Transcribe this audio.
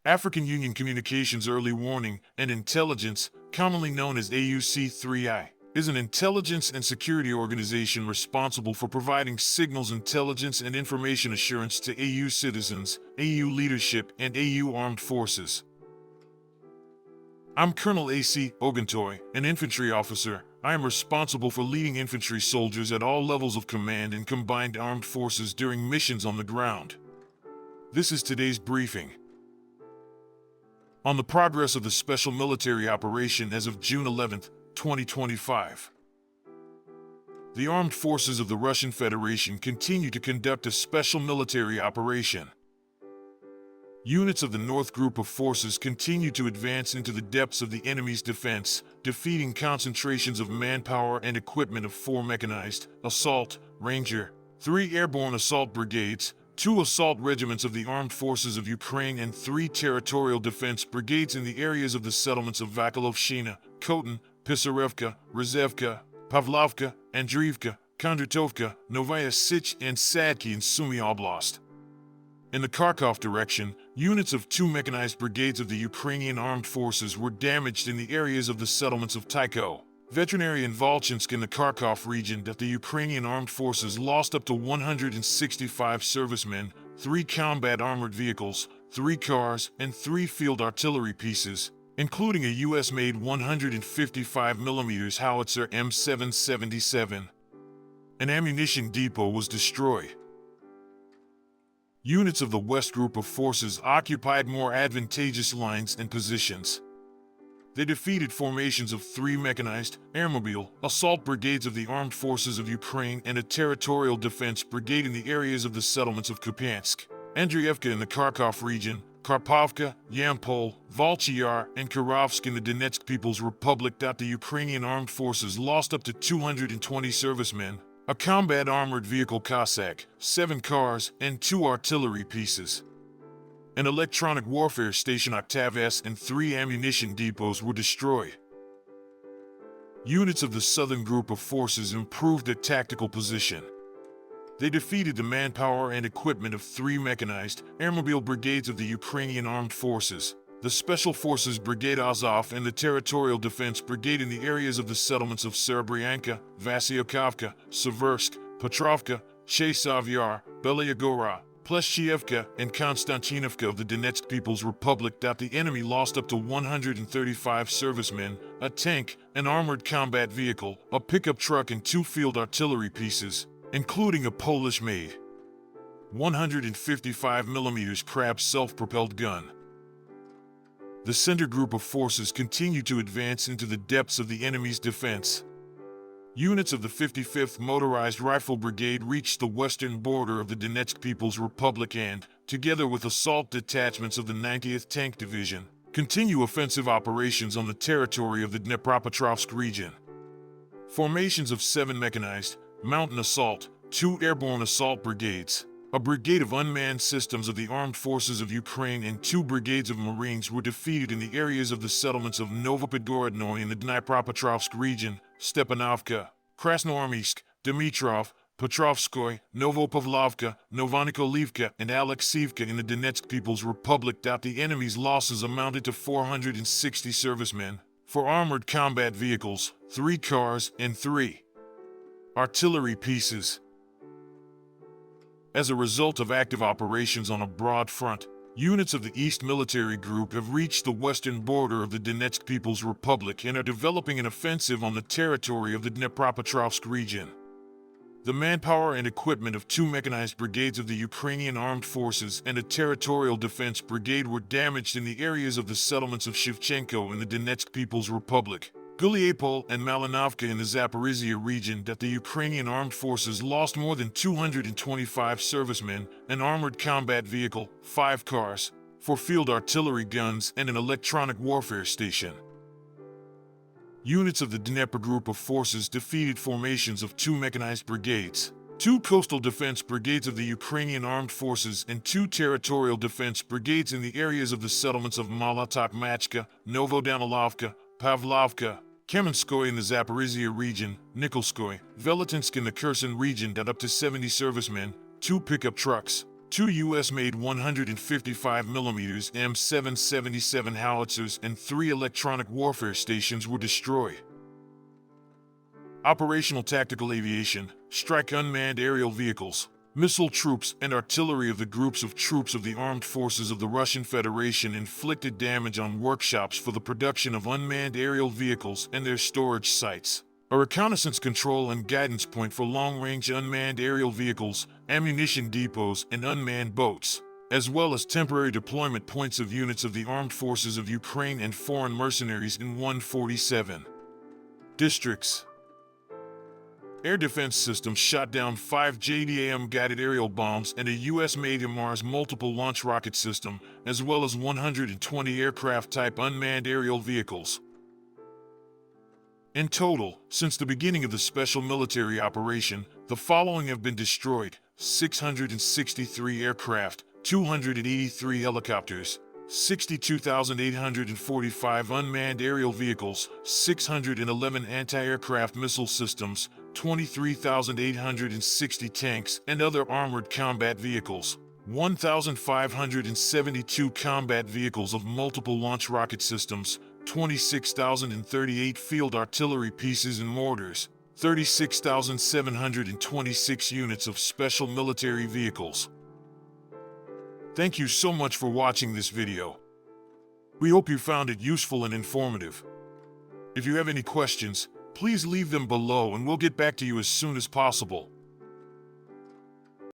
African Union Communications Early Warning and Intelligence, commonly known as AUC3I, is an intelligence and security organization responsible for providing signals intelligence and information assurance to AU citizens, AU leadership, and AU armed forces. I'm Colonel A.C. Oguntoye, an infantry officer. I am responsible for leading infantry soldiers at all levels of command in combined armed forces during missions on the ground. This is today's briefing. On the progress of the special military operation as of June 11, 2025. The armed forces of the Russian Federation continue to conduct a special military operation. Units of the North Group of Forces continue to advance into the depths of the enemy's defense, defeating concentrations of manpower and equipment of 4 mechanized, assault, ranger, 3 airborne assault brigades, 2 assault regiments of the Armed Forces of Ukraine and 3 territorial defense brigades in the areas of the settlements of Vakilovshchina, Khotin, Pisarevka, Rizevka, Pavlovka, Andriivka, Kondratovka, Novaya Sich and Sadki in Sumy Oblast. In the Kharkiv direction, units of 2 mechanized brigades of the Ukrainian armed forces were damaged in the areas of the settlements of Tycho, Veterinary and Volchansk in the Kharkiv region that the Ukrainian armed forces lost up to 165 servicemen, 3 combat armored vehicles, 3 cars, and 3 field artillery pieces, including a US-made 155mm howitzer M777. An ammunition depot was destroyed. Units of the West Group of Forces occupied more advantageous lines and positions. They defeated formations of 3 mechanized, airmobile, assault brigades of the Armed Forces of Ukraine and a territorial defense brigade in the areas of the settlements of Kupiansk, Andriivka in the Kharkiv region, Karpovka, Yampol, Volchiyar, and Kirovsk in the Donetsk People's Republic. The Ukrainian armed forces lost up to 220 servicemen, a combat armored vehicle Cossack, 7 cars, and 2 artillery pieces. An electronic warfare station Octav S and 3 ammunition depots were destroyed. Units of the Southern Group of Forces improved their tactical position. They defeated the manpower and equipment of 3 mechanized, airmobile brigades of the Ukrainian armed forces, the Special Forces Brigade Azov and the Territorial Defense Brigade in the areas of the settlements of Serebryanka, Vasyokhovka, Seversk, Petrovka, Chesov-Yar, Belyagora, Pleshchevka, and Konstantinovka of the Donetsk People's Republic. The enemy lost up to 135 servicemen, a tank, an armored combat vehicle, a pickup truck and 2 field artillery pieces, including a Polish-made 155mm Krab self-propelled gun. The Center Group of Forces continue to advance into the depths of the enemy's defense. Units of the 55th Motorized Rifle Brigade reached the western border of the Donetsk People's Republic and, together with assault detachments of the 90th Tank Division, continue offensive operations on the territory of the Dnipropetrovsk region. Formations of 7 mechanized, mountain assault, 2 airborne assault brigades, a brigade of unmanned systems of the Armed Forces of Ukraine and 2 brigades of Marines were defeated in the areas of the settlements of Novopodgorodnoye in the Dnipropetrovsk region, Stepanovka, Krasnoarmysk, Dimitrov, Petrovskoye, Novopavlovka, Novonikolivka, and Alexievka in the Donetsk People's Republic. The enemy's losses amounted to 460 servicemen, 4 armored combat vehicles, 3 cars, and 3 artillery pieces. As a result of active operations on a broad front, units of the East Military Group have reached the western border of the Donetsk People's Republic and are developing an offensive on the territory of the Dnipropetrovsk region. The manpower and equipment of 2 mechanized brigades of the Ukrainian armed forces and a territorial defense brigade were damaged in the areas of the settlements of Shevchenko in the Donetsk People's Republic, Guliapol and Malinovka in the Zaporizhia region. The Ukrainian armed forces lost more than 225 servicemen, an armored combat vehicle, 5 cars, 4 field artillery guns, and an electronic warfare station. Units of the Dnepr Group of Forces defeated formations of 2 mechanized brigades, 2 coastal defense brigades of the Ukrainian armed forces, and 2 territorial defense brigades in the areas of the settlements of Molotokh-Machka, Novodanilovka, Pavlovka, Kamenskoye in the Zaporizhia region, Nikolskoye, Velitinsk in the Kherson region. Up to 70 servicemen, 2 pickup trucks, 2 U.S.-made 155mm M777 howitzers and 3 electronic warfare stations were destroyed. Operational tactical aviation, strike unmanned aerial vehicles, missile troops, and artillery of the groups of troops of the armed forces of the Russian Federation inflicted damage on workshops for the production of unmanned aerial vehicles and their storage sites. A reconnaissance control and guidance point for long-range unmanned aerial vehicles, ammunition depots, and unmanned boats, as well as temporary deployment points of units of the armed forces of Ukraine and foreign mercenaries in 147 districts. Air defense systems shot down 5 JDAM-guided aerial bombs and a U.S.-made Mars multiple launch rocket system, as well as 120 aircraft-type unmanned aerial vehicles. In total, since the beginning of the special military operation, the following have been destroyed: 663 aircraft, 283 helicopters, 62,845 unmanned aerial vehicles, 611 anti-aircraft missile systems, 23,860 tanks and other armored combat vehicles, 1,572 combat vehicles of multiple launch rocket systems, 26,038 field artillery pieces and mortars, 36,726 units of special military vehicles. Thank you so much for watching this video. We hope you found it useful and informative. If you have any questions, please leave them below and we'll get back to you as soon as possible.